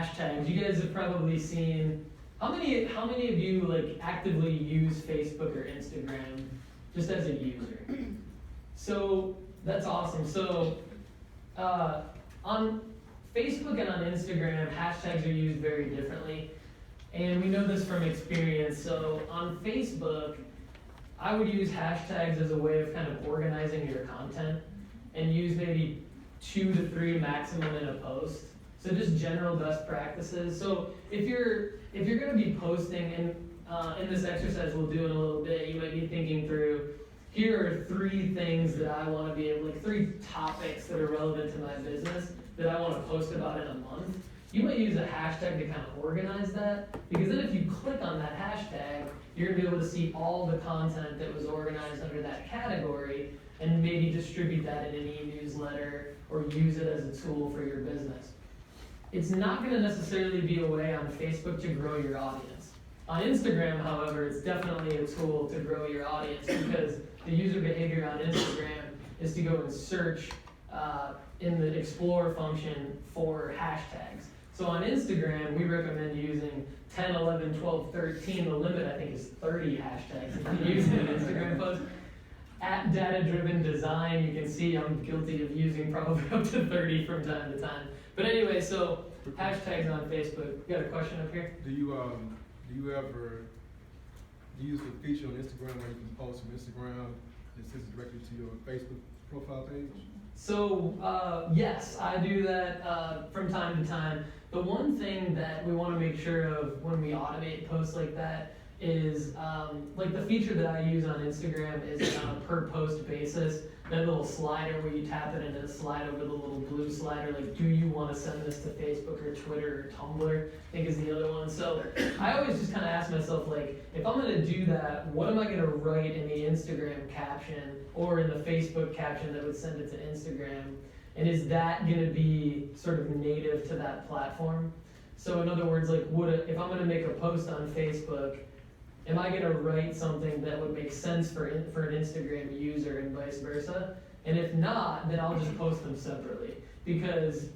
hashtags. You guys have probably seen, how many of you like actively use Facebook or Instagram just as a user? So that's awesome. So on Facebook and on Instagram, hashtags are used very differently. And we know this from experience. So on Facebook, I would use hashtags as a way of kind of organizing your content and use maybe 2 to 3 maximum in a post. So just general best practices. So if you're going to be posting, and in this exercise we'll do in a little bit, you might be thinking through, here are 3 things that I want to be able, like 3 topics that are relevant to my business that I want to post about in a month. You might use a hashtag to kind of organize that, because then if you click on that hashtag, you're going to be able to see all the content that was organized under that category and maybe distribute that in an e-newsletter or use it as a tool for your business. It's not going to necessarily be a way on Facebook to grow your audience. On Instagram, however, it's definitely a tool to grow your audience, because the user behavior on Instagram is to go and search in the explore function for hashtags. So on Instagram, we recommend using 10, 11, 12, 13. The limit, I think, is 30 hashtags if you use an Instagram post. At data-driven design, you can see I'm guilty of using probably up to 30 from time to time. But anyway, so hashtags on Facebook. You got a question up here? Do you ever use the feature on Instagram where you can post from Instagram that sends directly to your Facebook profile page? So yes, I do that from time to time. The one thing that we want to make sure of when we automate posts like that is like the feature that I use on Instagram is on a per post basis. That little slider where you tap it and it'll slide over the little blue slider, like do you want to send this to Facebook or Twitter or Tumblr, I think is the other one. So I always just kind of ask myself, like, if I'm going to do that, what am I going to write in the Instagram caption or in the Facebook caption that would send it to Instagram? And is that going to be sort of native to that platform? So in other words, like, if I'm going to make a post on Facebook, am I going to write something that would make sense for an Instagram user and vice versa? And if not, then I'll just post them separately, because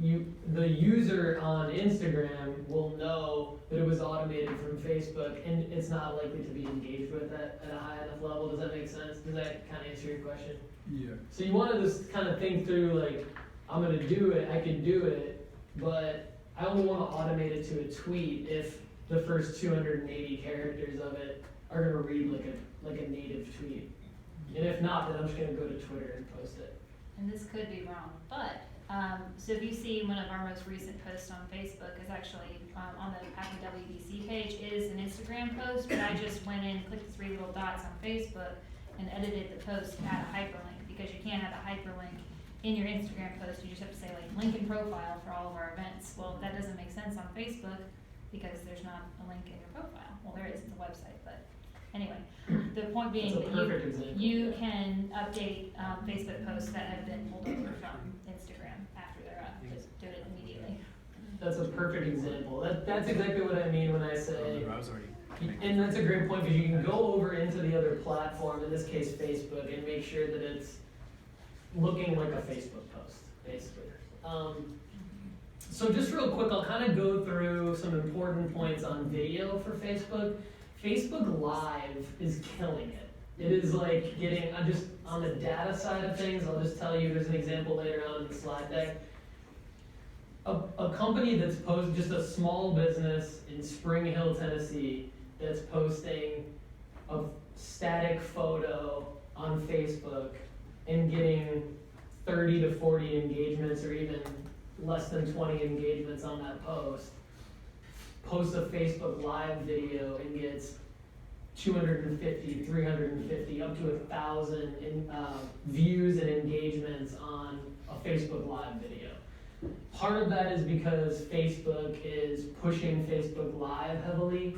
the user on Instagram will know that it was automated from Facebook, and it's not likely to be engaged with at a high enough level. Does that make sense? Does that kind of answer your question? Yeah. So you want to just kind of think through, like, I'm going to do it, I can do it, but I only want to automate it to a tweet if the first 280 characters of it are going to read like a native tweet. And if not, then I'm just going to go to Twitter and post it. And this could be wrong, but so if you see one of our most recent posts on Facebook is actually on the Happy WBC page, it is an Instagram post, but I just went in, clicked the 3 little dots on Facebook and edited the post to add a hyperlink, because you can't have a hyperlink in your Instagram post. You just have to say, like, link in profile for all of our events. Well, that doesn't make sense on Facebook, because there's not a link in your profile. Well, there is, it's a website, but anyway, the point being that you can update Facebook posts that have been pulled over from Instagram after they're up. Just do it immediately. That's a perfect example. That's exactly what I mean when I say, and that's a great point, because you can go over into the other platform, in this case Facebook, and make sure that it's looking like a Facebook post, basically. So just real quick, I'll kind of go through some important points on video for Facebook. Facebook Live is killing it. It is like getting, just on the data side of things, I'll just tell you, there's an example later on in the slide deck. A company that's posting, just a small business in Spring Hill, Tennessee, that's posting a static photo on Facebook and getting 30 to 40 engagements, or even less than 20 engagements on that post, posts a Facebook Live video and gets 250, 350, up to 1,000 views and engagements on a Facebook Live video. Part of that is because Facebook is pushing Facebook Live heavily,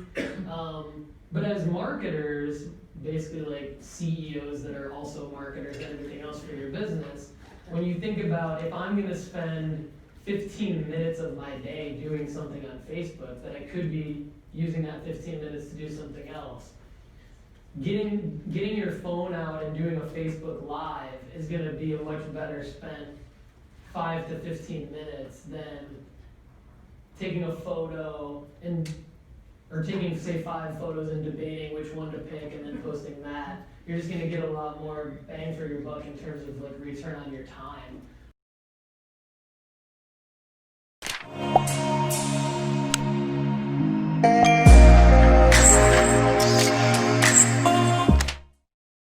but as marketers, basically like CEOs that are also marketers and everything else for your business, when you think about, if I'm going to spend 15 minutes of my day doing something on Facebook, that I could be using that 15 minutes to do something else, getting your phone out and doing a Facebook Live is going to be a much better spent 5 to 15 minutes than taking a photo and, or taking, say, 5 photos and debating which one to pick and then posting that. You're just gonna get a lot more bang for your buck in terms of like return on your time.